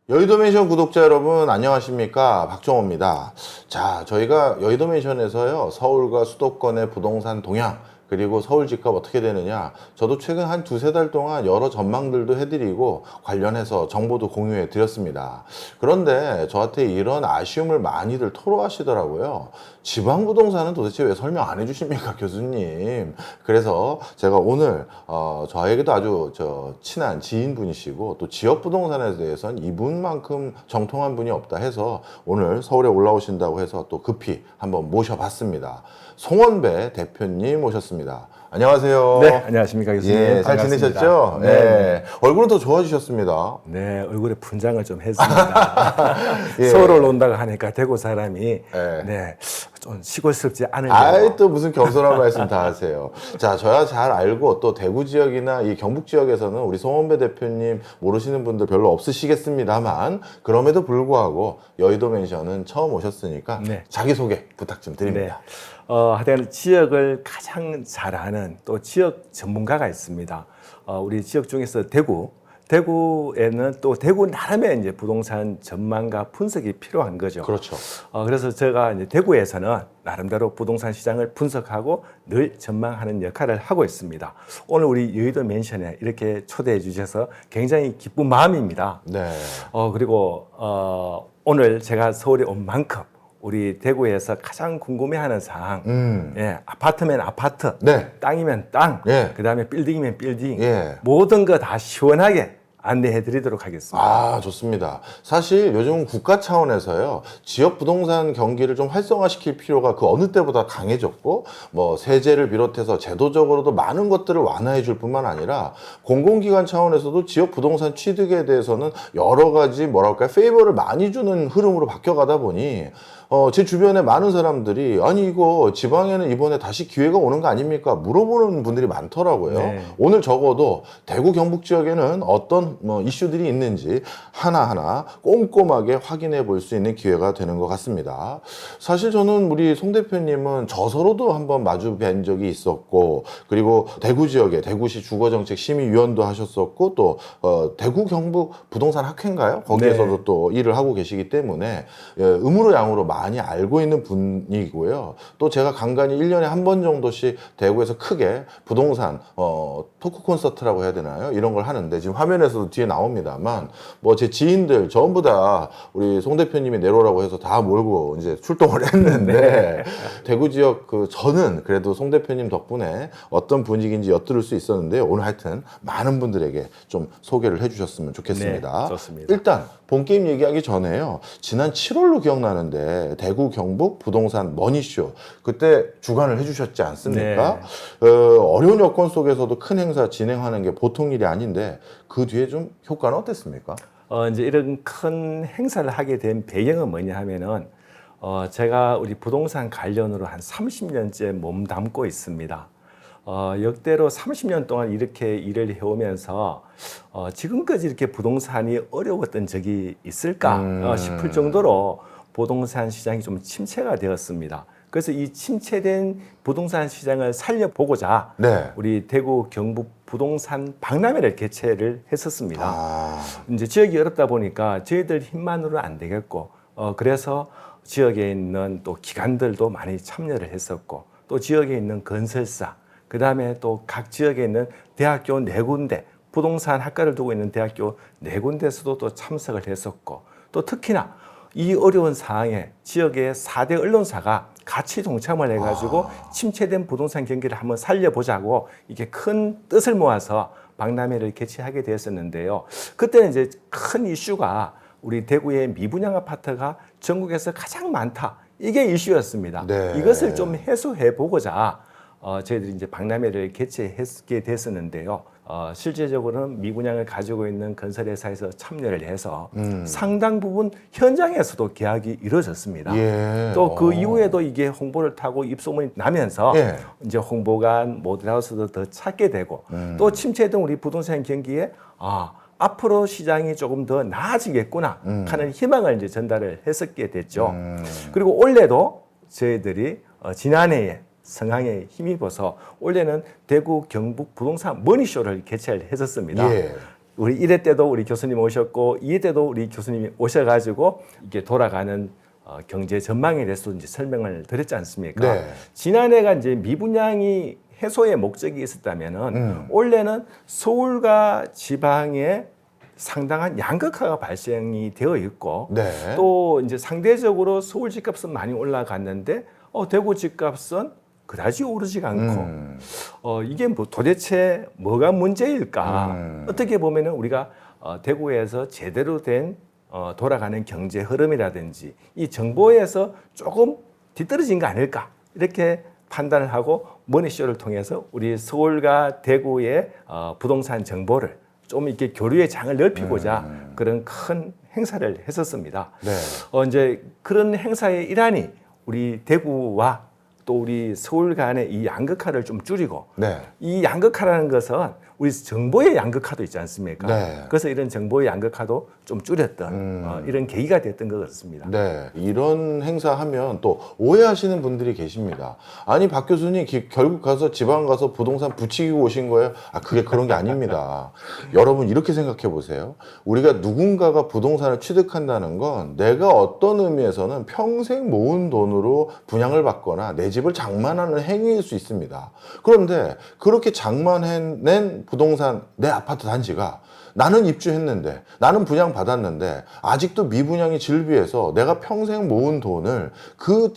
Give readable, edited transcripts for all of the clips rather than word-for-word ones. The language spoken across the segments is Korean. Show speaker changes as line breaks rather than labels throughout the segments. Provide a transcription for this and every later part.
여의도맨션 구독자 여러분 안녕하십니까, 박정호입니다. 자, 저희가 여의도맨션에서요, 서울과 수도권의 부동산 동향 그리고 서울 집값 어떻게 되느냐, 저도 최근 한 두세 달 동안 여러 전망들도 해드리고 관련해서 정보도 공유해 드렸습니다. 그런데 저한테 이런 아쉬움을 많이들 토로하시더라고요. 지방 부동산은 도대체 왜 설명 안 해주십니까, 교수님? 그래서 제가 오늘 저에게도 아주 친한 지인분이시고 또 지역 부동산에 대해서는 이분만큼 정통한 분이 없다 해서 오늘 서울에 올라오신다고 해서 또 급히 한번 모셔봤습니다. 송원배 대표님 모셨습니다. 안녕하세요.
네, 안녕하십니까, 교수님.
예, 잘
반갑습니다.
지내셨죠?
네.
예. 얼굴은 더 좋아지셨습니다.
네, 얼굴에 분장을 좀 했습니다.
예.
서울 온다고 하니까 대구 사람이
예.
네, 좀 시골스럽지 않으려고.
아이, 또 무슨 겸손한 말씀 다 하세요. 자, 저야 잘 알고 또 대구 지역이나 이 경북 지역에서는 우리 송원배 대표님 모르시는 분들 별로 없으시겠습니다만, 그럼에도 불구하고 여의도 맨션은 처음 오셨으니까
네.
자기소개 부탁 좀 드립니다.
하여튼 지역을 가장 잘 아는 또 지역 전문가가 있습니다. 우리 지역 중에서 대구에는 또 대구 나름의 이제 부동산 전망과 분석이 필요한 거죠.
그렇죠.
그래서 제가 이제 대구에서는 나름대로 부동산 시장을 분석하고 늘 전망하는 역할을 하고 있습니다. 오늘 우리 여의도 맨션에 이렇게 초대해 주셔서 굉장히 기쁜 마음입니다.
네.
그리고 오늘 제가 서울에 온 만큼 우리 대구에서 가장 궁금해하는 사항, 예, 아파트면 아파트,
네.
땅이면 땅,
예.
그다음에 빌딩이면 빌딩,
예.
모든 거 다 시원하게 안내해 드리도록 하겠습니다.
아, 좋습니다. 사실 요즘 국가 차원에서요, 지역 부동산 경기를 좀 활성화시킬 필요가 그 어느 때보다 강해졌고, 뭐 세제를 비롯해서 제도적으로도 많은 것들을 완화해 줄 뿐만 아니라 공공기관 차원에서도 지역 부동산 취득에 대해서는 여러 가지 페이버를 많이 주는 흐름으로 바뀌어가다 보니 제 주변에 많은 사람들이 아니 이거 지방에는 이번에 다시 기회가 오는 거 아닙니까? 물어보는 분들이 많더라고요.
네.
오늘 적어도 대구 경북 지역에는 어떤 이슈들이 있는지 하나하나 꼼꼼하게 확인해 볼 수 있는 기회가 되는 것 같습니다. 사실 저는 우리 송 대표님은 저서로도 한번 마주 뵌 적이 있었고, 그리고 대구 지역에 대구시 주거정책 심의위원도 하셨었고, 또 대구 경북 부동산 학회인가요? 거기에서도
네.
또 일을 하고 계시기 때문에 음으로 양으로 많이 알고 있는 분이고요. 또 제가 간간히 1년에 한 번 정도씩 대구에서 크게 부동산 토크 콘서트라고 해야 되나요? 이런 걸 하는데 지금 화면에서도 뒤에 나옵니다만, 제 지인들 전부 다 우리 송 대표님이 내로라고 해서 다 몰고 이제 출동을 했는데 대구 지역 저는 그래도 송 대표님 덕분에 어떤 분위기인지 엿들을 수 있었는데, 오늘 하여튼 많은 분들에게 좀 소개를 해주셨으면 좋겠습니다.
네, 좋습니다.
일단 본게임 얘기하기 전에요, 지난 7월로 기억나는데 대구 경북 부동산 머니쇼 그때 주관을 해주셨지 않습니까? 어려운 여건 속에서도 큰 행사 진행하는 게 보통 일이 아닌데 그 뒤에 좀 효과는 어땠습니까?
이제 이런 큰 행사를 하게 된 배경은 뭐냐 하면은 제가 우리 부동산 관련으로 한 30년째 몸담고 있습니다. 역대로 30년 동안 이렇게 일을 해오면서 지금까지 이렇게 부동산이 어려웠던 적이 있을까 싶을 정도로 부동산 시장이 좀 침체가 되었습니다. 그래서 이 침체된 부동산 시장을 살려보고자
네.
우리 대구 경북 부동산 박람회를 개최를 했었습니다.
아,
이제 지역이 어렵다 보니까 저희들 힘만으로는 안 되겠고, 그래서 지역에 있는 또 기관들도 많이 참여를 했었고, 또 지역에 있는 건설사, 그 다음에 또 각 지역에 있는 대학교 4군데, 부동산 학과를 두고 있는 대학교 4군데에서도 또 참석을 했었고, 또 특히나 이 어려운 상황에 지역의 4대 언론사가 같이 동참을 해가지고 침체된 부동산 경기를 한번 살려보자고 이게 큰 뜻을 모아서 박람회를 개최하게 되었었는데요. 그때는 이제 큰 이슈가 우리 대구의 미분양 아파트가 전국에서 가장 많다. 이게 이슈였습니다.
네.
이것을 좀 해소해 보고자 저희들이 이제 박람회를 개최하게 됐었는데요. 실제적으로는 미분양을 가지고 있는 건설회사에서 참여를 해서 상당 부분 현장에서도 계약이 이루어졌습니다.
예.
또 그 이후에도 이게 홍보를 타고 입소문이 나면서
예.
이제 홍보가 모델하우스도 더 찾게 되고 또 침체된 우리 부동산 경기에 앞으로 시장이 조금 더 나아지겠구나 하는 희망을 이제 전달을 했었게 됐죠. 그리고 올해도 저희들이 지난해에 성황에 힘입어서 올해는 대구 경북 부동산 머니쇼를 개최를 했었습니다.
예.
우리 1회 때도 우리 교수님 오셨고 2회 때도 우리 교수님이 오셔가지고 이게 돌아가는 경제 전망에 대해서 이제 설명을 드렸지 않습니까?
네.
지난해가 이제 미분양이 해소의 목적이 있었다면은 올해는 서울과 지방에 상당한 양극화가 발생이 되어 있고
네.
또 이제 상대적으로 서울 집값은 많이 올라갔는데 대구 집값은 그다지 오르지가 않고 이게 뭐 도대체 뭐가 문제일까? 어떻게 보면은 우리가 대구에서 제대로 된 돌아가는 경제 흐름이라든지 이 정보에서 조금 뒤떨어진 거 아닐까? 이렇게 판단을 하고 머니쇼를 통해서 우리 서울과 대구의 부동산 정보를 좀 이렇게 교류의 장을 넓히고자 그런 큰 행사를 했었습니다.
네.
이제 그런 행사의 일환이 우리 대구와 또 우리 서울 간의 이 양극화를 좀 줄이고
네.
이 양극화라는 것은 우리 정보의 양극화도 있지 않습니까?
네.
그래서 이런 정보의 양극화도 좀 줄였던 이런 계기가 됐던 것 같습니다.
네, 이런 행사 하면 또 오해하시는 분들이 계십니다. 아니, 박 교수님 결국 가서 지방 가서 부동산 부추기고 오신 거예요? 그게 그런 게 아닙니다. 여러분 이렇게 생각해 보세요. 우리가 누군가가 부동산을 취득한다는 건 내가 어떤 의미에서는 평생 모은 돈으로 분양을 받거나 내 집을 장만하는 행위일 수 있습니다. 그런데 그렇게 장만해낸 부동산 내 아파트 단지가 나는 입주했는데 나는 분양받았는데 아직도 미분양이 질비해서 내가 평생 모은 돈을 그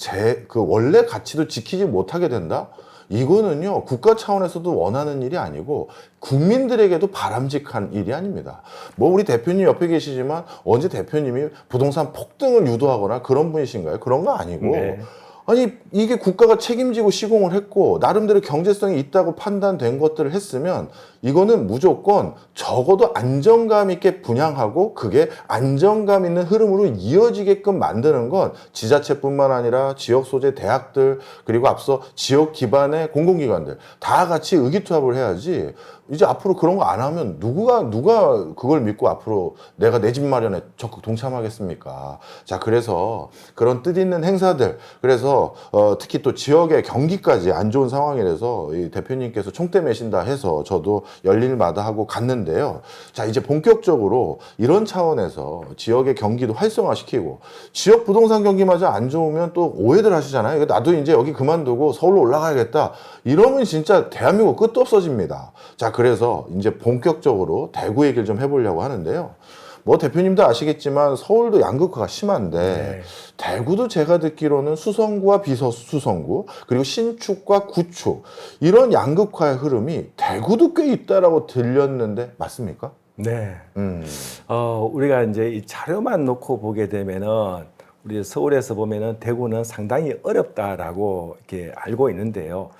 원래 가치도 지키지 못하게 된다? 이거는요, 국가 차원에서도 원하는 일이 아니고 국민들에게도 바람직한 일이 아닙니다. 뭐 우리 대표님 옆에 계시지만 언제 대표님이 부동산 폭등을 유도하거나 그런 분이신가요? 그런 거 아니고
네.
아니, 이게 국가가 책임지고 시공을 했고 나름대로 경제성이 있다고 판단된 것들을 했으면 이거는 무조건 적어도 안정감 있게 분양하고 그게 안정감 있는 흐름으로 이어지게끔 만드는 건 지자체뿐만 아니라 지역 소재 대학들 그리고 앞서 지역 기반의 공공기관들 다 같이 의기투합을 해야지. 이제 앞으로 그런 거 안 하면 누가 그걸 믿고 앞으로 내가 내 집 마련에 적극 동참하겠습니까? 자, 그래서 그런 뜻있는 행사들, 그래서 특히 또 지역의 경기까지 안 좋은 상황이라서 이 대표님께서 총대 매신다 해서 저도 열일마다 하고 갔는데요. 자, 이제 본격적으로 이런 차원에서 지역의 경기도 활성화시키고 지역 부동산 경기마저 안 좋으면 또 오해들 하시잖아요. 나도 이제 여기 그만두고 서울로 올라가야겠다. 이러면 진짜 대한민국 끝도 없어집니다. 자, 그래서 이제 본격적으로 대구 얘기를 좀 해보려고 하는데요. 뭐 대표님도 아시겠지만 서울도 양극화가 심한데
네.
대구도 제가 듣기로는 수성구와 비수성구 그리고 신축과 구축 이런 양극화의 흐름이 대구도 꽤 있다라고 들렸는데 맞습니까?
네. 우리가 이제 이 자료만 놓고 보게 되면은 우리 서울에서 보면은 대구는 상당히 어렵다라고 이렇게 알고 있는데요.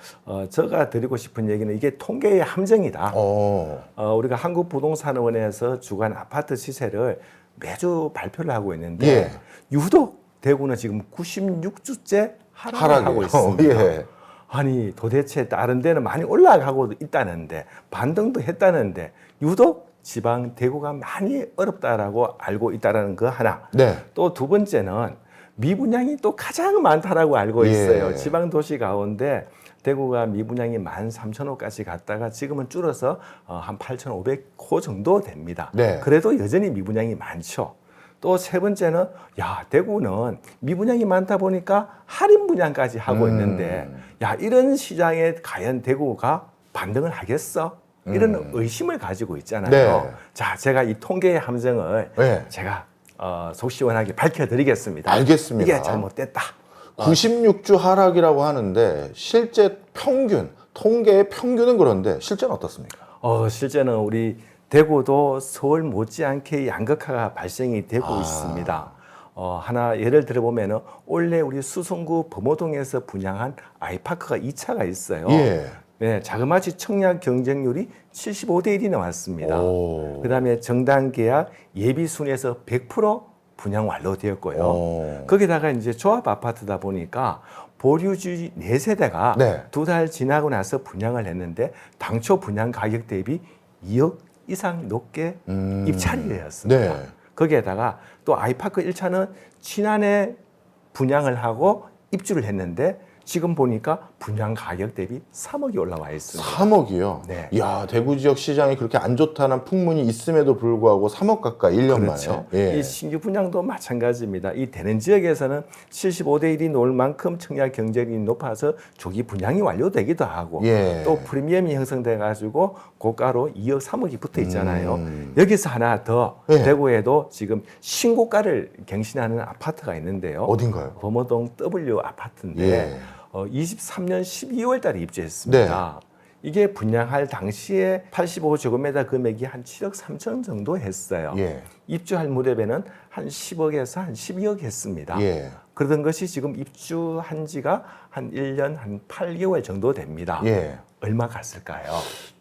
제가 드리고 싶은 얘기는 이게 통계의 함정이다. 우리가 한국부동산원에서 주관 아파트 시세를 매주 발표를 하고 있는데
예.
유독 대구는 지금 96주째 하락을 하고 있습니다.
예.
아니 도대체 다른 데는 많이 올라가고 있다는데 반등도 했다는데 유독 지방 대구가 많이 어렵다라고 알고 있다라는 거 하나.
네.
또 두 번째는 미분양이 또 가장 많다라고 알고 있어요.
예.
지방 도시 가운데 대구가 미분양이 13,000호까지 갔다가 지금은 줄어서 한 8,500호 정도 됩니다.
네.
그래도 여전히 미분양이 많죠. 또 세 번째는 대구는 미분양이 많다 보니까 할인 분양까지 하고 있는데 이런 시장에 과연 대구가 반등을 하겠어? 이런 의심을 가지고 있잖아요.
네.
자, 제가 이 통계의 함정을
네.
제가 속 시원하게 밝혀드리겠습니다.
알겠습니다.
이게 잘못됐다.
96주 하락이라고 하는데 실제 평균, 통계의 평균은 그런데 실제는 어떻습니까?
실제는 우리 대구도 서울 못지않게 양극화가 발생이 되고 있습니다. 하나 예를 들어보면은 올해 우리 수성구 범호동에서 분양한 아이파크가 2차가 있어요.
예.
네, 자그마치 청약 경쟁률이 75대 1이 나왔습니다. 그다음에 정당 계약 예비 순에서 100% 분양 완료되었고요. 거기다가 이제 조합 아파트다 보니까 보류주의 4세대가
네.
2달 지나고 나서 분양을 했는데 당초 분양 가격 대비 2억 이상 높게 입찰이 되었습니다.
네.
거기에다가 또 아이파크 1차는 지난해 분양을 하고 입주를 했는데 지금 보니까 분양 가격 대비 3억이 올라와 있습니다.
3억이요?
네.
이야, 대구 지역 시장이 그렇게 안 좋다는 풍문이 있음에도 불구하고 3억 가까이 1년
그렇죠.
만에. 예.
이 신규 분양도 마찬가지입니다. 이 되는 지역에서는 75대 1이 놓을 만큼 청약 경쟁이 높아서 조기 분양이 완료되기도 하고
예.
또 프리미엄이 형성돼 가지고 고가로 2억 3억이 붙어 있잖아요. 여기서 하나 더
예.
대구에도 지금 신고가를 갱신하는 아파트가 있는데요.
어딘가요?
범어동 W 아파트인데
예.
23년 12월 달에 입주했습니다. 이게 분양할 당시에 85제곱미터 금액이 한 7억 3천 정도 했어요.
예.
입주할 무렵에는 한 10억에서 한 12억 했습니다.
예.
그러던 것이 지금 입주한 지가 한 1년 한 8개월 정도 됩니다.
예.
얼마 갔을까요?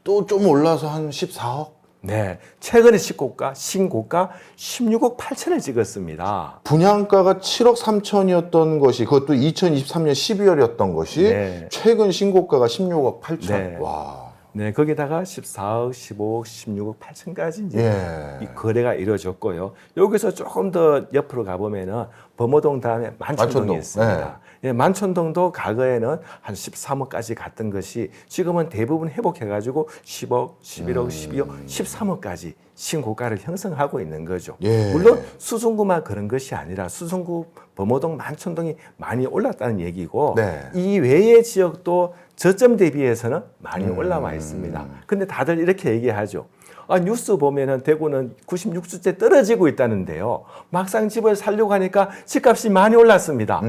또 좀 올라서 한 14억?
네, 최근에 신고가 16억 8천을 찍었습니다.
분양가가 7억 3천이었던 것이 그것도 2023년 12월이었던 것이
네.
최근 신고가가 16억 8천.
네.
와.
네, 거기다가 14억, 15억, 16억 8천까지 이제
예.
이 거래가 이루어졌고요. 여기서 조금 더 옆으로 가보면은 범어동 다음에 만촌동이
만촌동.
있습니다. 예, 만촌동도 과거에는 한 13억까지 갔던 것이 지금은 대부분 회복해가지고 10억, 11억, 12억, 13억까지 신고가를 형성하고 있는 거죠.
예.
물론 수성구만 그런 것이 아니라 수성구, 범어동, 만촌동이 많이 올랐다는 얘기고
네.
이 외의 지역도 저점 대비해서는 많이 올라와 있습니다. 근데 다들 이렇게 얘기하죠. 아, 뉴스 보면은 대구는 96주째 떨어지고 있다는데요. 막상 집을 살려고 하니까 집값이 많이 올랐습니다.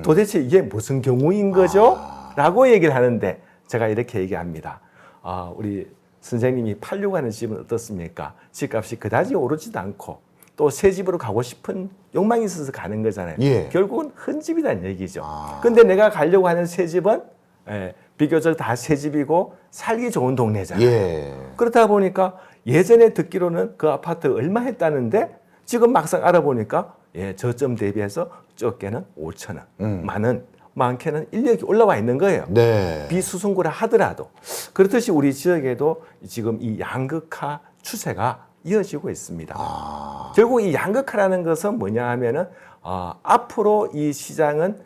도대체 이게 무슨 경우인 거죠? 라고 얘기를 하는데 제가 이렇게 얘기합니다. 아, 우리 선생님이 팔려고 하는 집은 어떻습니까? 집값이 그다지 오르지도 않고 또 새 집으로 가고 싶은 욕망이 있어서 가는 거잖아요.
예.
결국은 헌집이라는 얘기죠. 근데 내가 가려고 하는 새 집은 비교적 다 새 집이고 살기 좋은 동네잖아요.
예.
그렇다 보니까 예전에 듣기로는 그 아파트 얼마 했다는데 지금 막상 알아보니까 저점 대비해서 적게는 5천 원, 많게는 1억이 올라와 있는 거예요.
네.
비수성구라 하더라도. 그렇듯이 우리 지역에도 지금 이 양극화 추세가 이어지고 있습니다. 결국 이 양극화라는 것은 뭐냐 하면은 앞으로 이 시장은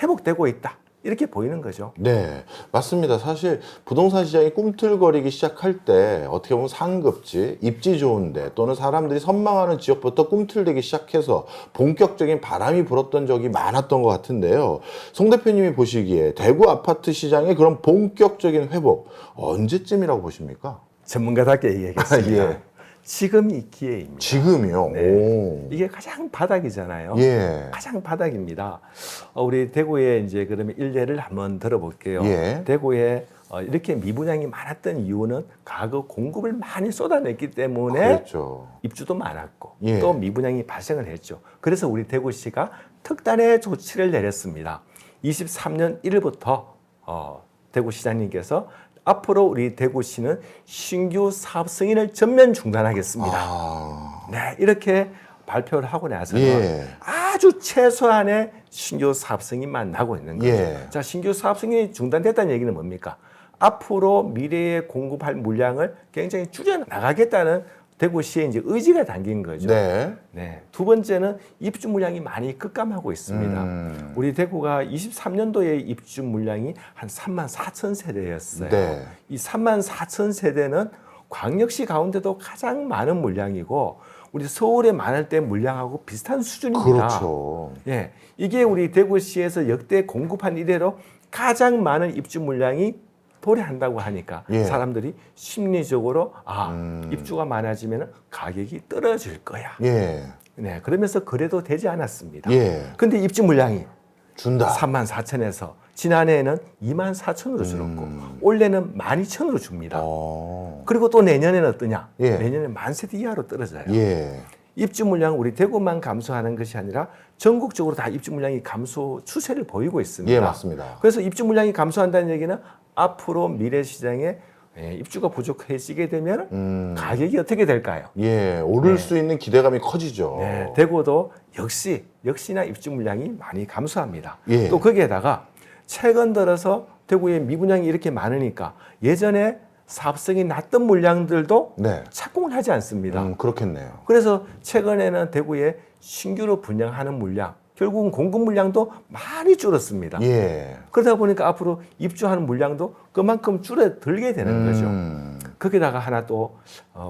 회복되고 있다. 이렇게 보이는 거죠.
네, 맞습니다. 사실 부동산 시장이 꿈틀거리기 시작할 때 어떻게 보면 상급지, 입지 좋은데 또는 사람들이 선망하는 지역부터 꿈틀대기 시작해서 본격적인 바람이 불었던 적이 많았던 것 같은데요. 송 대표님이 보시기에 대구 아파트 시장의 그런 본격적인 회복 언제쯤이라고 보십니까?
전문가답게 얘기하겠습니다.
예.
지금 이 기회입니다.
지금이요?
네.
오.
이게 가장 바닥이잖아요.
예.
가장 바닥입니다. 우리 대구에 이제 그러면 일례를 한번 들어볼게요.
예.
대구에 이렇게 미분양이 많았던 이유는 과거 공급을 많이 쏟아냈기 때문에
그렇죠.
입주도 많았고
예.
또 미분양이 발생을 했죠. 그래서 우리 대구시가 특단의 조치를 내렸습니다. 23년 1일부터 대구시장님께서 앞으로 우리 대구시는 신규 사업 승인을 전면 중단하겠습니다. 네, 이렇게 발표를 하고 나서는
예.
아주 최소한의 신규 사업 승인만 나고 있는 거죠.
예.
자, 신규 사업 승인이 중단됐다는 얘기는 뭡니까? 앞으로 미래에 공급할 물량을 굉장히 줄여 나가겠다는 대구시의 이제 의지가 담긴 거죠.
네.
네. 두 번째는 입주 물량이 많이 급감하고 있습니다. 우리 대구가 23년도에 입주 물량이 한 3만 4천 세대였어요.
네.
이 3만 4천 세대는 광역시 가운데도 가장 많은 물량이고 우리 서울에 많을 때 물량하고 비슷한 수준입니다.
그렇죠.
예. 이게 우리 대구시에서 역대 공급한 이래로 가장 많은 입주 물량이 도래한다고 하니까
예.
사람들이 심리적으로 입주가 많아지면 가격이 떨어질 거야.
예.
네, 그러면서 거래도 되지 않았습니다.
예.
근데 입주 물량이
준다.
3만 4천에서 지난해에는 2만 4천으로 줄었고 올해는 12,000으로 줍니다. 그리고 또 내년에는 어떠냐?
예.
내년에 만 세대 이하로 떨어져요.
예.
입주 물량 우리 대구만 감소하는 것이 아니라 전국적으로 다 입주 물량이 감소 추세를 보이고 있습니다.
예, 맞습니다.
그래서 입주 물량이 감소한다는 얘기는 앞으로 미래 시장에 입주가 부족해지게 되면 가격이 어떻게 될까요?
예, 오를
네.
수 있는 기대감이 커지죠.
네, 대구도 역시나 입주 물량이 많이 감소합니다.
예.
또 거기에다가 최근 들어서 대구에 미분양이 이렇게 많으니까 예전에 사업성이 낮던 물량들도
네.
착공을 하지 않습니다.
그렇겠네요.
그래서 최근에는 대구에 신규로 분양하는 물량 결국은 공급 물량도 많이 줄었습니다.
예.
그러다 보니까 앞으로 입주하는 물량도 그만큼 줄어들게 되는 거죠. 거기다가 하나 또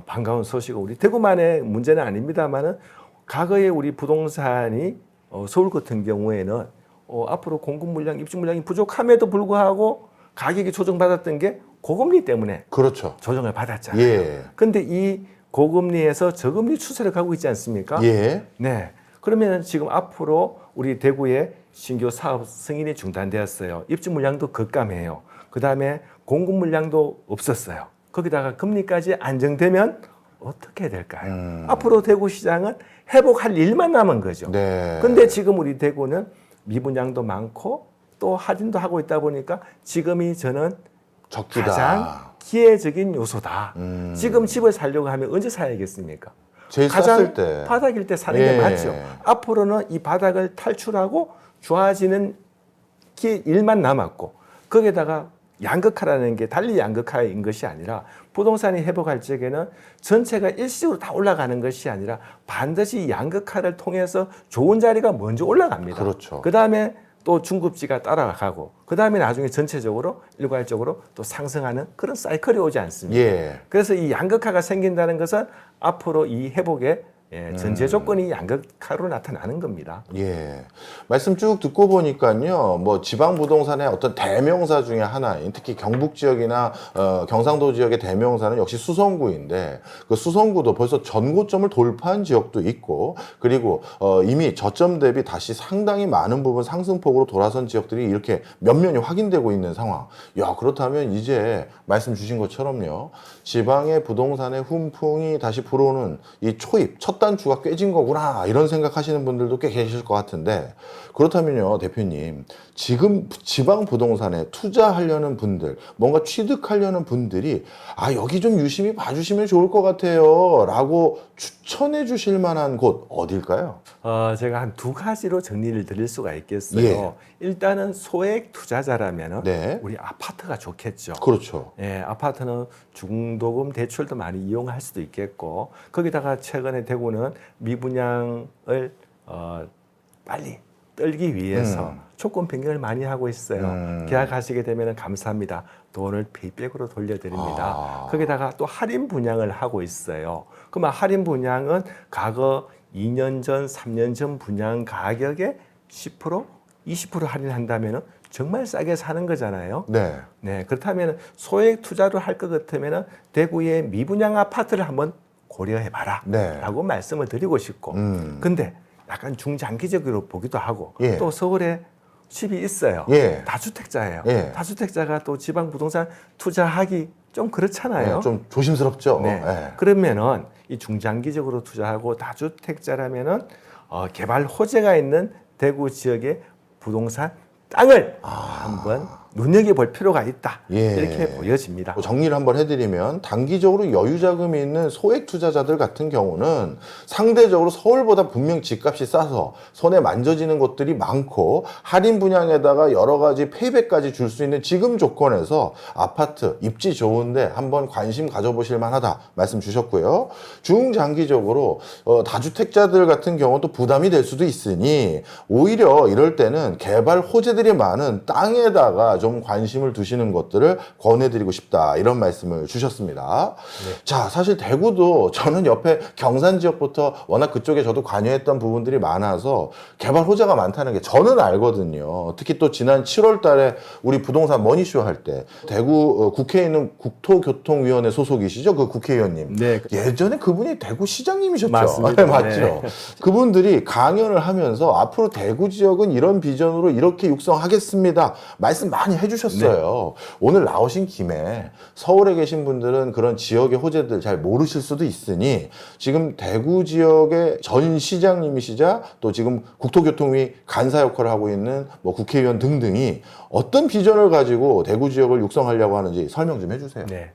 반가운 소식은 우리 대구만의 문제는 아닙니다만은 과거에 우리 부동산이 서울 같은 경우에는 앞으로 공급 물량, 입주 물량이 부족함에도 불구하고 가격이 조정받았던 게 고금리 때문에
그렇죠.
조정을 받았잖아요.
예.
근데 이 고금리에서 저금리 추세를 가고 있지 않습니까?
예.
네. 그러면 지금 앞으로 우리 대구에 신규 사업 승인이 중단되었어요. 입주 물량도 급감해요. 그 다음에 공급 물량도 없었어요. 거기다가 금리까지 안정되면 어떻게 될까요? 앞으로 대구 시장은 회복할 일만 남은 거죠.
네.
근데 지금 우리 대구는 미분양도 많고 또 할인도 하고 있다 보니까 지금이 저는
적기다.
가장 기회적인 요소다. 지금 집을 살려고 하면 언제 사야겠습니까?
제일
가장
쌌을 때.
바닥일 때 사는
예.
게 맞죠. 앞으로는 이 바닥을 탈출하고 좋아지는 일만 남았고 거기에다가 양극화라는 게 달리 양극화인 것이 아니라 부동산이 회복할 적에는 전체가 일시적으로 다 올라가는 것이 아니라 반드시 양극화를 통해서 좋은 자리가 먼저 올라갑니다.
그렇죠.
그다음에 또 중급지가 따라가고 그다음에 나중에 전체적으로 일괄적으로 또 상승하는 그런 사이클이 오지 않습니까?
예.
그래서 이 양극화가 생긴다는 것은 앞으로 이 회복의 전제 조건이 양극화로 나타나는 겁니다.
예. 말씀 쭉 듣고 보니까요, 뭐 지방 부동산의 어떤 대명사 중에 하나인 특히 경북 지역이나 경상도 지역의 대명사는 역시 수성구인데 그 수성구도 벌써 전고점을 돌파한 지역도 있고 그리고 이미 저점 대비 다시 상당히 많은 부분 상승폭으로 돌아선 지역들이 이렇게 면면이 확인되고 있는 상황. 야, 그렇다면 이제 말씀 주신 것처럼요, 지방의 부동산의 훈풍이 다시 불어오는 이 초입 첫 단추가 꿰진 거구나 이런 생각하시는 분들도 꽤 계실 것 같은데 그렇다면요 대표님 지금 지방 부동산에 투자하려는 분들 뭔가 취득하려는 분들이 여기 좀 유심히 봐주시면 좋을 것 같아요 라고 추천해 주실 만한 곳 어딜까요?
제가 한 두 가지로 정리를 드릴 수가 있겠어요.
예.
일단은 소액 투자자라면
네.
우리 아파트가 좋겠죠.
그렇죠.
예, 아파트는 중도금 대출도 많이 이용할 수도 있겠고 거기다가 최근에 대구는 미분양을 빨리 떨기 위해서 조건 변경을 많이 하고 있어요. 계약하시게 되면 감사합니다. 돈을 페이백으로 돌려드립니다. 거기다가 또 할인 분양을 하고 있어요. 그러면 할인 분양은 과거 2년 전, 3년 전 분양 가격에 10%, 20% 할인한다면 정말 싸게 사는 거잖아요.
네.
네, 그렇다면 소액 투자를 할 것 같으면 대구의 미분양 아파트를 한번 고려해봐라
네.
라고 말씀을 드리고 싶고 근데 약간 중장기적으로 보기도 하고
예.
또 서울에 집이 있어요.
예.
다주택자예요.
예.
다주택자가 또 지방 부동산 투자하기 좀 그렇잖아요.
좀 조심스럽죠.
네.
예.
그러면은 이 중장기적으로 투자하고 다주택자라면은 개발 호재가 있는 대구 지역의 부동산 땅을 한번 눈여겨볼 필요가 있다.
예.
이렇게 보여집니다.
정리를 한번 해드리면 단기적으로 여유 자금이 있는 소액 투자자들 같은 경우는 상대적으로 서울보다 분명 집값이 싸서 손에 만져지는 것들이 많고 할인 분양에다가 여러 가지 페이백까지 줄 수 있는 지금 조건에서 아파트 입지 좋은데 한번 관심 가져보실 만하다 말씀 주셨고요. 중장기적으로 다주택자들 같은 경우는 또 부담이 될 수도 있으니 오히려 이럴 때는 개발 호재들이 많은 땅에다가 좀 관심을 두시는 것들을 권해드리고 싶다 이런 말씀을 주셨습니다. 네. 자, 사실 대구도 저는 옆에 경산 지역부터 워낙 그쪽에 저도 관여했던 부분들이 많아서 개발 호재가 많다는 게 저는 알거든요. 특히 또 지난 7월 달에 우리 부동산 머니쇼 할 때 대구 국회에 있는 국토교통위원회 소속이시죠? 그 국회의원님.
네.
예전에 그분이 대구 시장님이셨죠?
맞습니다.
맞죠?
네.
그분들이 강연을 하면서 앞으로 대구 지역은 이런 비전으로 이렇게 육성하겠습니다. 말씀 많이 해주셨어요. 네. 오늘 나오신 김에 서울에 계신 분들은 그런 지역의 호재들 잘 모르실 수도 있으니 지금 대구 지역의 전 시장님이시자 또 지금 국토교통위 간사 역할을 하고 있는 뭐 국회의원 등등이 어떤 비전을 가지고 대구 지역을 육성하려고 하는지 설명 좀 해주세요.
네,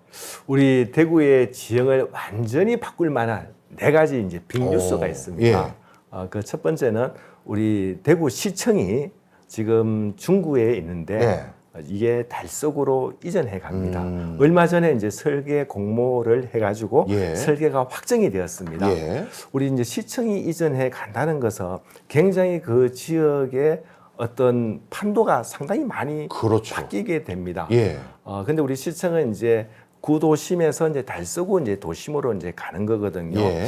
우리 대구의 지형을 완전히 바꿀 만한 네 가지 이제 빅뉴스가 있습니다.
예.
그 첫 번째는 우리 대구시청이 지금 중구에 있는데 이게 달 속으로 이전해 갑니다. 얼마 전에 이제 설계 공모를 해가지고
예.
설계가 확정이 되었습니다.
예.
우리 이제 시청이 이전해 간다는 것은 굉장히 그 지역의 어떤 판도가 상당히 많이
그렇죠.
바뀌게 됩니다.
예.
근데 우리 시청은 이제 구도심에서 이제 달서구 이제 도심으로 이제 가는 거거든요.
예.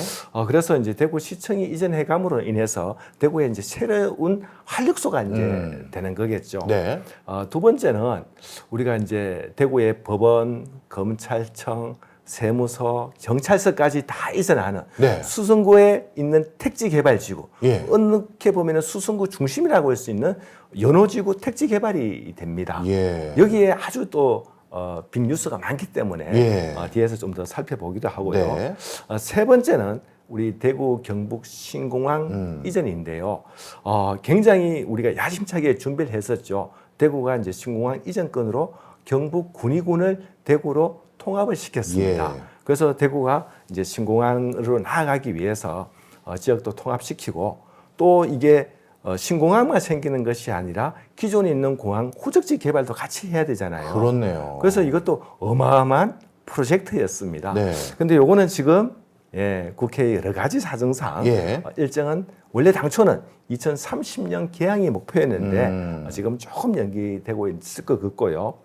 그래서 이제 대구 시청이 이전해 감으로 인해서 대구에 이제 새로운 활력소가 이제 되는 거겠죠.
네.
두 번째는 우리가 이제 대구의 법원, 검찰청, 세무서, 경찰서까지 다 이전하는
네.
수성구에 있는 택지개발지구.
예.
어떻게 보면 수성구 중심이라고 할 수 있는 연호지구 택지개발이 됩니다.
예.
여기에 아주 또 빅뉴스가 많기 때문에
예.
뒤에서 좀 더 살펴보기도 하고요.
네.
세 번째는 우리 대구 경북 신공항 이전인데요. 굉장히 우리가 야심차게 준비를 했었죠. 대구가 이제 신공항 이전권으로 경북 군위군을 대구로 통합을 시켰습니다.
예.
그래서 대구가 이제 신공항으로 나아가기 위해서 지역도 통합시키고 또 이게 신공항만 생기는 것이 아니라 기존에 있는 공항 후적지 개발도 같이 해야 되잖아요.
그렇네요.
그래서 이것도 어마어마한 프로젝트였습니다.
네.
근데 요거는 지금 국회 여러 가지 사정상
예.
일정은 원래 당초는 2030년 개항이 목표였는데 지금 조금 연기되고 있을 것 같고요.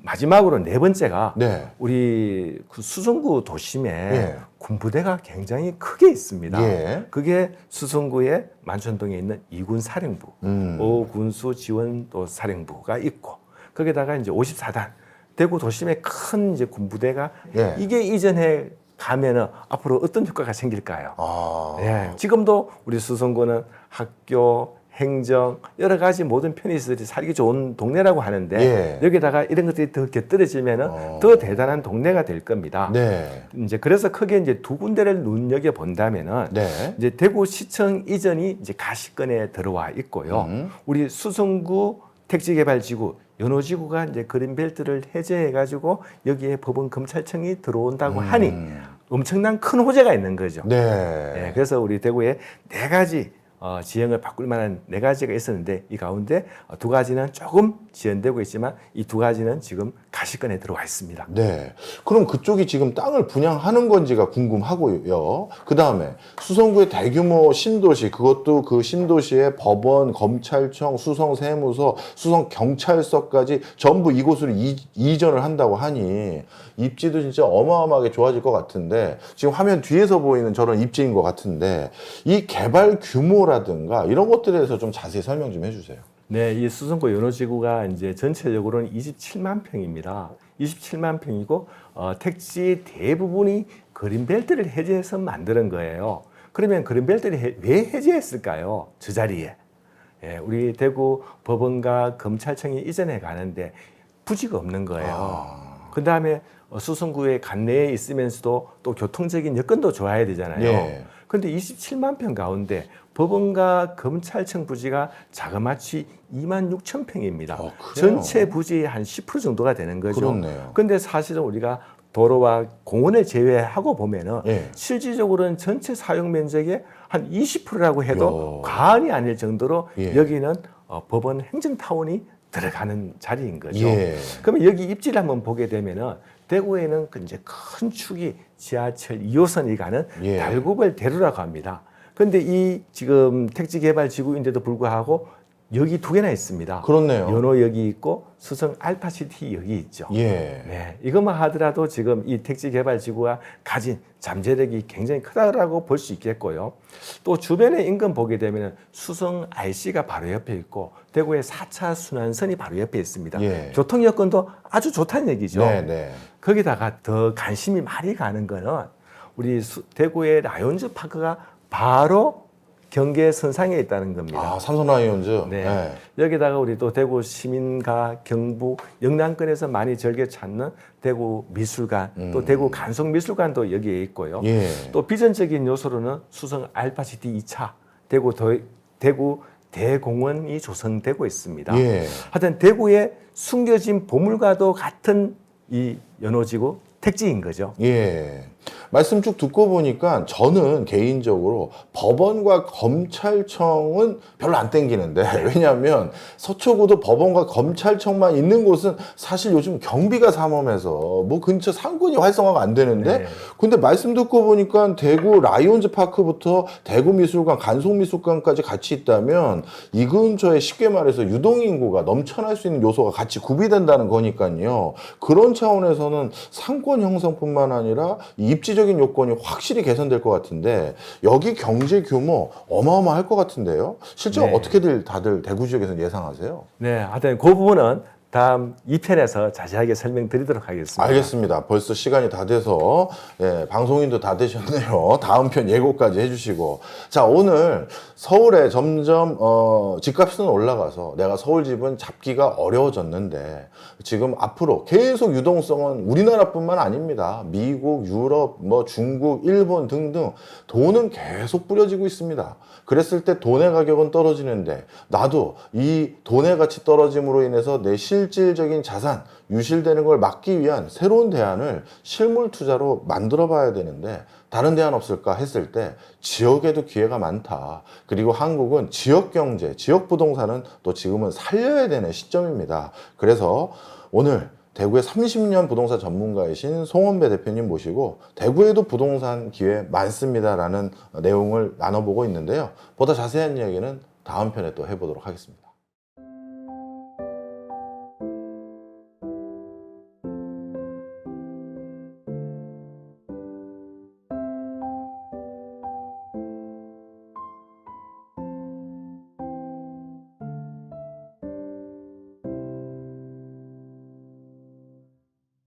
마지막으로 네 번째가
네.
우리 그 수성구 도심에
예.
군부대가 굉장히 크게 있습니다.
예.
그게 수성구의 만촌동에 있는 이군 사령부,
음.
오군수 지원도 사령부가 있고 거기다가 이제 54단 대구 도심에 큰 이제 군부대가
예.
이게 이전해 가면은 앞으로 어떤 효과가 생길까요?
아.
예, 지금도 우리 수성구는 학교, 행정 여러 가지 모든 편의시설이 살기 좋은 동네라고 하는데
예.
여기다가 이런 것들이 더 곁들여지면은 더 대단한 동네가 될 겁니다.
네.
이제 그래서 크게 이제 두 군데를 눈여겨 본다면은
네.
이제 대구시청 이전이 이제 가시권에 들어와 있고요. 우리 수성구 택지개발지구 연호지구가 이제 그린벨트를 해제해가지고 여기에 법원 검찰청이 들어온다고 하니 엄청난 큰 호재가 있는 거죠.
네.
그래서 우리 대구에 네 가지 지형을 바꿀 만한 네 가지가 있었는데 이 가운데 두 가지는 조금 지연되고 있지만 이 두 가지는 지금 가시권에 들어와 있습니다.
네. 그럼 그쪽이 지금 땅을 분양하는 건지가 궁금하고요. 그 다음에 수성구의 대규모 신도시, 그것도 그 신도시의 법원, 검찰청, 수성세무서, 수성경찰서까지 전부 이곳으로 이전을 한다고 하니 입지도 진짜 어마어마하게 좋아질 것 같은데 지금 화면 뒤에서 보이는 저런 입지인 것 같은데 이 개발 규모라든가 이런 것들에 대해서 좀 자세히 설명 좀 해주세요.
네, 이 수성구 연호지구가 이제 전체적으로는 27만 평입니다. 27만 평이고 택지 대부분이 그린벨트를 해제해서 만드는 거예요. 그러면 그린벨트를 왜 해제했을까요? 저 자리에. 우리 대구 법원과 검찰청이 이전해 가는데 부지가 없는 거예요. 그 다음에 수성구의 관내에 있으면서도 또 교통적인 여건도 좋아야 되잖아요.
예.
그런데 27만 평 가운데 법원과 검찰청 부지가 자그마치 2만 6천 평입니다.
그래요?
전체 부지의 한 10% 정도가 되는 거죠.
그렇네요.
그런데 사실은 우리가 도로와 공원을 제외하고 보면은
예.
실질적으로는 전체 사용 면적의 한 20%라고 해도
야.
과언이 아닐 정도로
예.
여기는 법원 행정타운이 들어가는 자리인 거죠.
예.
그러면 여기 입지를 한번 보게 되면은 대구에는 그 이제 큰 축이 지하철 2호선이 가는
예.
달구벌 대로라고 합니다. 그런데 이 지금 택지개발지구인데도 불구하고 역이 두 개나 있습니다.
그렇네요.
연호역이 있고 수성 알파시티 역이 있죠.
예.
네, 이것만 하더라도 지금 이 택지개발지구가 가진 잠재력이 굉장히 크다라고 볼 수 있겠고요. 또 주변의 인근 보게 되면 수성 RC가 바로 옆에 있고 대구의 4차 순환선이 바로 옆에 있습니다.
예.
교통 여건도 아주 좋다는 얘기죠.
네, 네.
거기다가 더 관심이 많이 가는 거는 우리 대구의 라이온즈 파크가 바로 경계 선상에 있다는 겁니다.
아, 삼성 라이온즈.
네.
네.
여기다가 우리 또 대구 시민가, 경북, 영남권에서 많이 즐겨 찾는 대구 미술관, 또 대구 간송미술관도 여기에 있고요.
예.
또 비전적인 요소로는 수성 알파시티 2차, 대구 대공원이 조성되고 있습니다.
예.
하여튼 대구의 숨겨진 보물과도 같은 이 연호지구 택지인 거죠.
예. 말씀 쭉 듣고 보니까 저는 개인적으로 법원과 검찰청은 별로 안 땡기는데, 왜냐하면 서초구도 법원과 검찰청만 있는 곳은 사실 요즘 경비가 삼엄해서 뭐 근처 상권이 활성화가 안 되는데,
네.
근데 말씀 듣고 보니까 대구 라이온즈 파크부터 대구 미술관, 간송 미술관까지 같이 있다면 이 근처에 쉽게 말해서 유동인구가 넘쳐날 수 있는 요소가 같이 구비된다는 거니까요. 그런 차원에서는 상권 형성뿐만 아니라 이 입지적인 요건이 확실히 개선될 것 같은데, 여기 경제 규모 어마어마할 것 같은데요. 실제로
네.
어떻게들 다들 대구 지역에서 예상하세요?
네, 하여튼 그 부분은 다음 2편에서 자세하게 설명드리도록 하겠습니다.
알겠습니다. 벌써 시간이 다 돼서 방송인도 다 되셨네요. 다음 편 예고까지 해주시고, 자, 오늘 서울에 점점 집값은 올라가서 내가 서울 집은 잡기가 어려워졌는데, 지금 앞으로 계속 유동성은 우리나라뿐만 아닙니다. 미국, 유럽, 뭐 중국, 일본 등등 돈은 계속 뿌려지고 있습니다. 그랬을 때 돈의 가격은 떨어지는데, 나도 이 돈의 가치 떨어짐으로 인해서 내 실질적인 자산 유실되는 걸 막기 위한 새로운 대안을 실물 투자로 만들어 봐야 되는데, 다른 대안 없을까 했을 때 지역에도 기회가 많다. 그리고 한국은 지역 경제, 지역 부동산은 또 지금은 살려야 되는 시점입니다. 그래서 오늘 대구의 30년 부동산 전문가이신 송원배 대표님 모시고 대구에도 부동산 기회 많습니다라는 내용을 나눠보고 있는데요. 보다 자세한 이야기는 다음 편에 또 해보도록 하겠습니다.